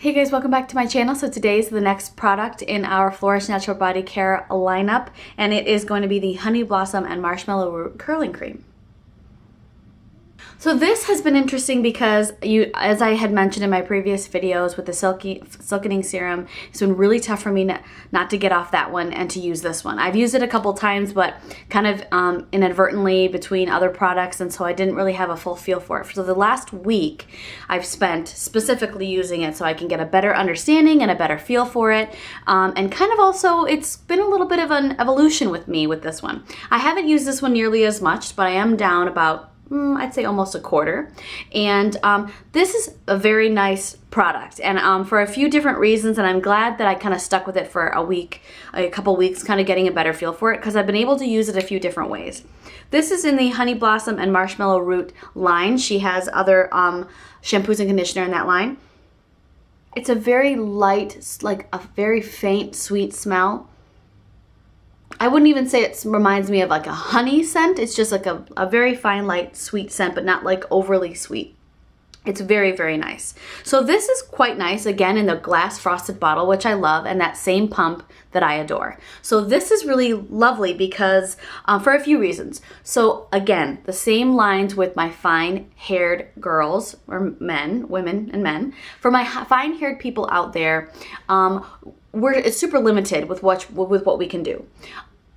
Hey guys, welcome back to my channel. So today is the next product in our Flourish Natural Body Care lineup, and it is going to be the Honey Blossom and Marshmallow Root Curling Cream. So this has been interesting because as I had mentioned in my previous videos with the silkening serum, it's been really tough for me not to get off that one and to use this one. I've used it a couple times, but kind of inadvertently between other products, and so I didn't really have a full feel for it. So the last week I've spent specifically using it so I can get a better understanding and a better feel for it, and kind of also it's been a little bit of an evolution with me with this one. I haven't used this one nearly as much, but I am down about I'd say almost a quarter, and this is a very nice product, and for a few different reasons, and I'm glad that I kind of stuck with it for a couple weeks, kind of getting a better feel for it, because I've been able to use it a few different ways. This is in the Honey Blossom and Marshmallow Root line. She has other shampoos and conditioner in that line. It's a very light, like a very faint, sweet smell. I wouldn't even say it reminds me of like a honey scent. It's just like a very fine, light, sweet scent, but not like overly sweet. It's very, very nice. So this is quite nice, again, in the glass frosted bottle, which I love, and that same pump that I adore. So this is really lovely because, for a few reasons. So again, the same lines with my fine-haired girls, or men, women and men. For my fine-haired people out there, it's super limited with what we can do.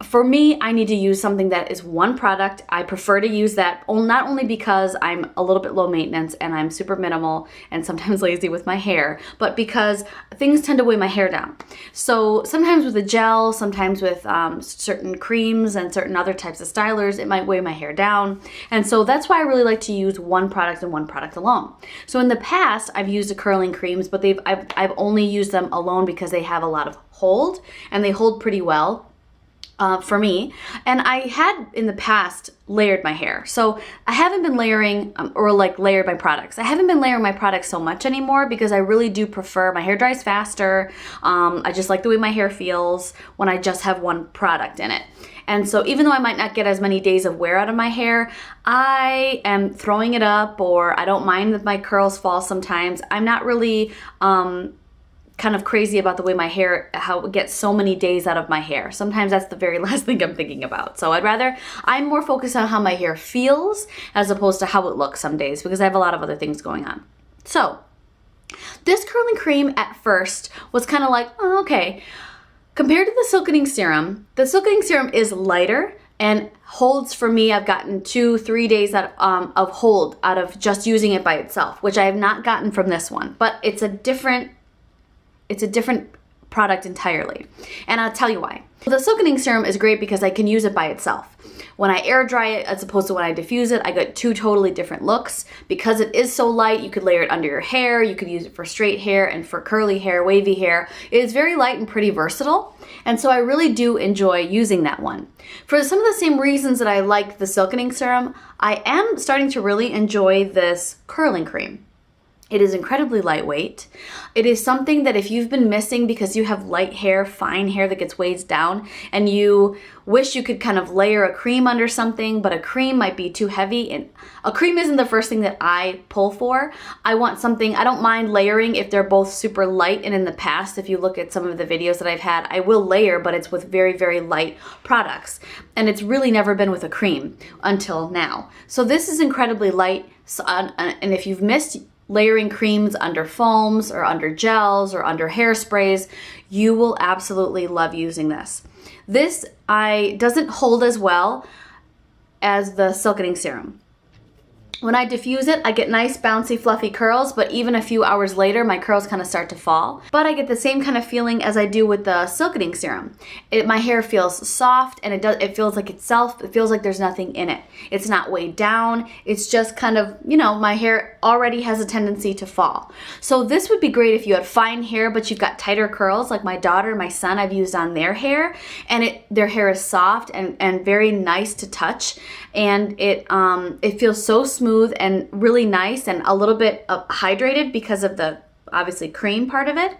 For me, I need to use something that is one product. I prefer to use that not only because I'm a little bit low maintenance and I'm super minimal and sometimes lazy with my hair, but because things tend to weigh my hair down. So sometimes with a gel, sometimes with certain creams and certain other types of stylers, it might weigh my hair down. And so that's why I really like to use one product and one product alone. So in the past, I've used the curling creams, but I've only used them alone because they have a lot of hold and they hold pretty well. For me, and I had in the past layered my hair. So I haven't been layering or like layered my products. I haven't been layering my products so much anymore because I really do prefer, my hair dries faster. I just like the way my hair feels when I just have one product in it. And so even though I might not get as many days of wear out of my hair, I am throwing it up, or I don't mind that my curls fall sometimes. I'm not really kind of crazy about the way my hair, how it gets so many days out of my hair. Sometimes that's the very last thing I'm thinking about. So I'm more focused on how my hair feels as opposed to how it looks some days, because I have a lot of other things going on. So this curling cream at first was kind of like, oh, okay. Compared to the silkening serum is lighter and holds for me. I've gotten 2-3 days of hold out of just using it by itself, which I have not gotten from this one, but it's a different product entirely. And I'll tell you why. The silkening serum is great because I can use it by itself. When I air dry it as opposed to when I diffuse it, I get two totally different looks. Because it is so light, you could layer it under your hair, you could use it for straight hair and for curly hair, wavy hair. It is very light and pretty versatile, and so I really do enjoy using that one. For some of the same reasons that I like the silkening serum, I am starting to really enjoy this curling cream. It is incredibly lightweight. It is something that if you've been missing because you have light hair, fine hair that gets weighed down, and you wish you could kind of layer a cream under something, but a cream might be too heavy, and a cream isn't the first thing that I pull for. I want something, I don't mind layering if they're both super light, and in the past, if you look at some of the videos that I've had, I will layer, but it's with very, very light products. And it's really never been with a cream until now. So this is incredibly light, and if you've missed layering creams under foams or under gels or under hairsprays, you will absolutely love using this. This doesn't hold as well as the silkening serum. When I diffuse it, I get nice, bouncy, fluffy curls, but even a few hours later, my curls kind of start to fall. But I get the same kind of feeling as I do with the silkening serum. My hair feels soft, and it feels like itself. It feels like there's nothing in it. It's not weighed down. It's just kind of, my hair already has a tendency to fall. So this would be great if you had fine hair, but you've got tighter curls, like my daughter and my son I've used on their hair, and their hair is soft and very nice to touch, and it feels so smooth and really nice and a little bit hydrated because of the obviously cream part of it.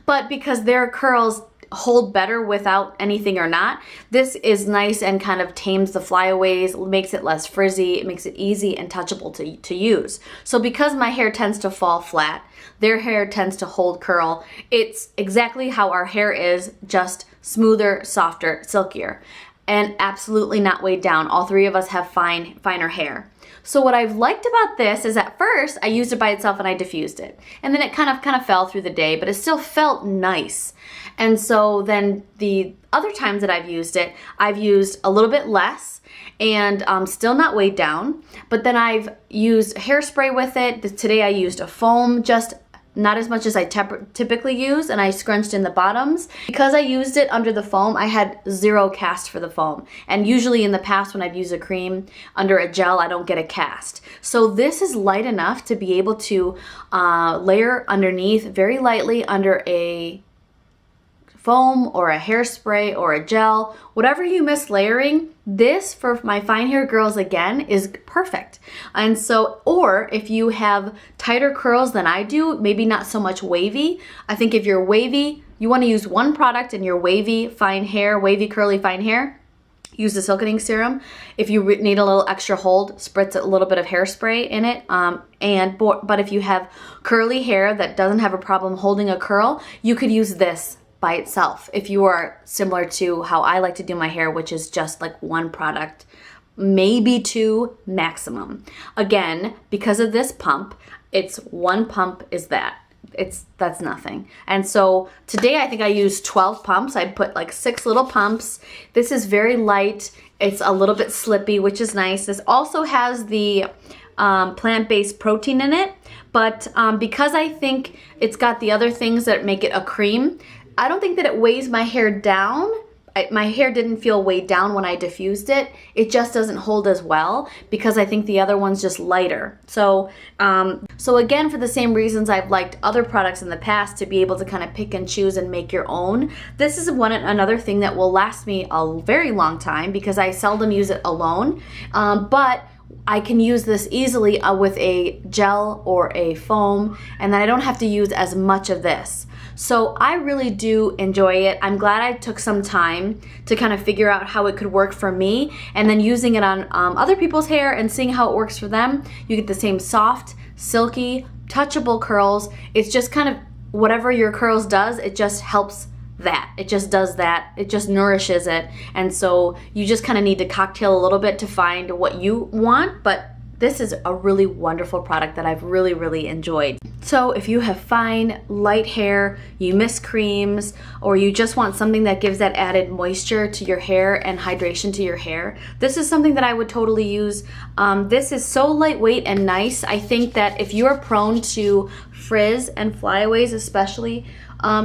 But because their curls hold better without anything or not, this is nice and kind of tames the flyaways, makes it less frizzy, it makes it easy and touchable to use. So because my hair tends to fall flat, their hair tends to hold curl, it's exactly how our hair is, just smoother, softer, silkier, and absolutely not weighed down. All three of us have finer hair. So what I've liked about this is at first I used it by itself and I diffused it. And then it kind of fell through the day, but it still felt nice. And so then the other times that I've used it, I've used a little bit less and still not weighed down. But then I've used hairspray with it. Today I used a foam, just not as much as I typically use, and I scrunched in the bottoms. Because I used it under the foam, I had 0 cast for the foam. And usually in the past when I've used a cream under a gel, I don't get a cast. So this is light enough to be able to layer underneath very lightly under a foam or a hairspray or a gel, whatever you miss layering, this for my fine hair girls again is perfect. And so, or if you have tighter curls than I do, maybe not so much wavy, I think if you're wavy, you want to use one product in your wavy fine hair, wavy curly fine hair, use the silkening serum. If you need a little extra hold, spritz a little bit of hairspray in it. But if you have curly hair that doesn't have a problem holding a curl, you could use this by itself if you are similar to how I like to do my hair, which is just like one product, maybe 2 maximum. Again, because of this pump, it's one pump is that. That's nothing. And so today I think I used 12 pumps. I put like 6 little pumps. This is very light. It's a little bit slippy, which is nice. This also has the plant-based protein in it, but because I think it's got the other things that make it a cream, I don't think that it weighs my hair down. My hair didn't feel weighed down when I diffused it. It just doesn't hold as well because I think the other one's just lighter. So again, for the same reasons I've liked other products in the past, to be able to kind of pick and choose and make your own. This is another thing that will last me a very long time because I seldom use it alone. But I can use this easily with a gel or a foam, and then I don't have to use as much of this. So I really do enjoy it. I'm glad I took some time to kind of figure out how it could work for me, and then using it on other people's hair and seeing how it works for them. You get the same soft, silky, touchable curls. It's just kind of whatever your curls does, it just helps that. It just does that. It just nourishes it. And so you just kind of need to cocktail a little bit to find what you want, but this is a really wonderful product that I've really, really enjoyed. So if you have fine, light hair, you miss creams, or you just want something that gives that added moisture to your hair and hydration to your hair, this is something that I would totally use. This is so lightweight and nice. I think that if you're prone to frizz and flyaways especially,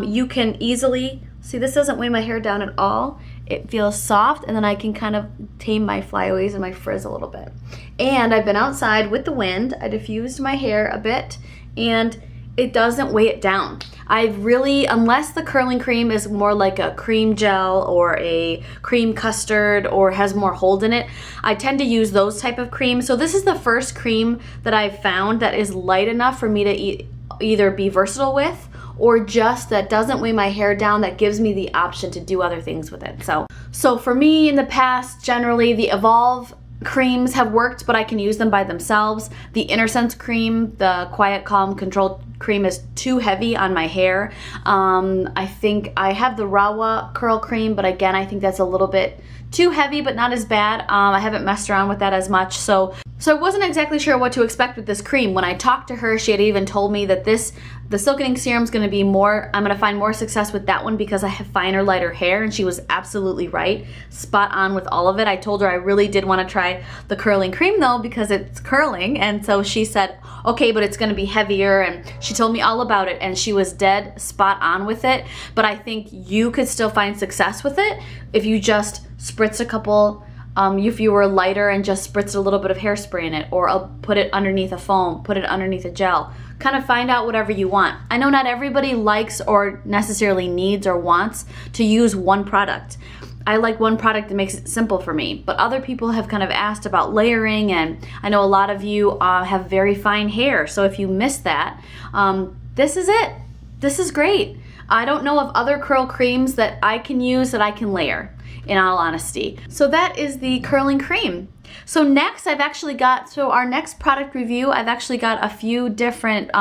you can easily, see, this doesn't weigh my hair down at all. It feels soft, and then I can kind of tame my flyaways and my frizz a little bit. And I've been outside with the wind. I diffused my hair a bit, and it doesn't weigh it down. I've really, unless the curling cream is more like a cream gel or a cream custard or has more hold in it, I tend to use those type of creams. So this is the first cream that I've found that is light enough for me to either be versatile with, or just that doesn't weigh my hair down, that gives me the option to do other things with it. So for me in the past, generally the Evolve creams have worked, but I can use them by themselves. The Intersense cream, the Quiet Calm Control cream, is too heavy on my hair. I think I have the Rawa curl cream, but again, I think that's a little bit too heavy, but not as bad. I haven't messed around with that as much. So I wasn't exactly sure what to expect with this cream. When I talked to her, she had even told me that the silkening serum is going to be more, I'm going to find more success with that one because I have finer, lighter hair, and she was absolutely right. Spot on with all of it. I told her I really did want to try the curling cream though because it's curling, and so she said, okay, but it's going to be heavier, and she told me all about it, and she was dead spot on with it. But I think you could still find success with it if you just spritz a couple, if you were lighter and just spritzed a little bit of hairspray in it, or I'll put it underneath a foam, put it underneath a gel. Kind of find out whatever you want. I know not everybody likes or necessarily needs or wants to use one product. I like one product that makes it simple for me, but other people have kind of asked about layering, and I know a lot of you have very fine hair, so if you miss that, this is it. This is great. I don't know of other curl creams that I can use that I can layer, in all honesty. So that is the curling cream. So next, our next product review, I've actually got a few different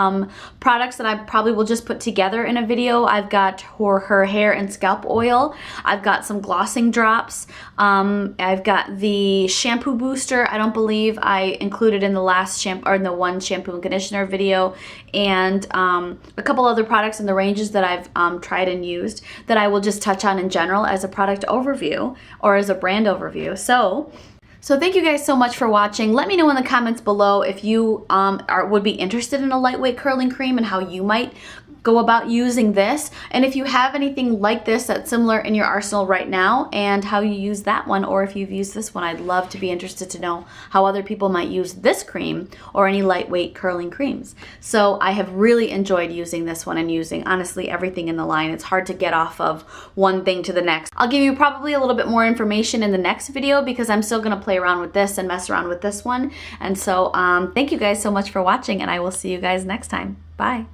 products that I probably will just put together in a video. I've got her hair and scalp oil. I've got some glossing drops. I've got the shampoo booster. I don't believe I included in the last shampoo, or in the one shampoo and conditioner video, and a couple other products in the ranges that I've tried and used that I will just touch on in general as a product overview or as a brand overview. So thank you guys so much for watching. Let me know in the comments below if you would be interested in a lightweight curling cream and how you might go about using this. And if you have anything like this that's similar in your arsenal right now and how you use that one, or if you've used this one, I'd love to be interested to know how other people might use this cream or any lightweight curling creams. So I have really enjoyed using this one and using honestly everything in the line. It's hard to get off of one thing to the next. I'll give you probably a little bit more information in the next video because I'm still gonna play around with this and mess around with this one. And so thank you guys so much for watching, and I will see you guys next time. Bye.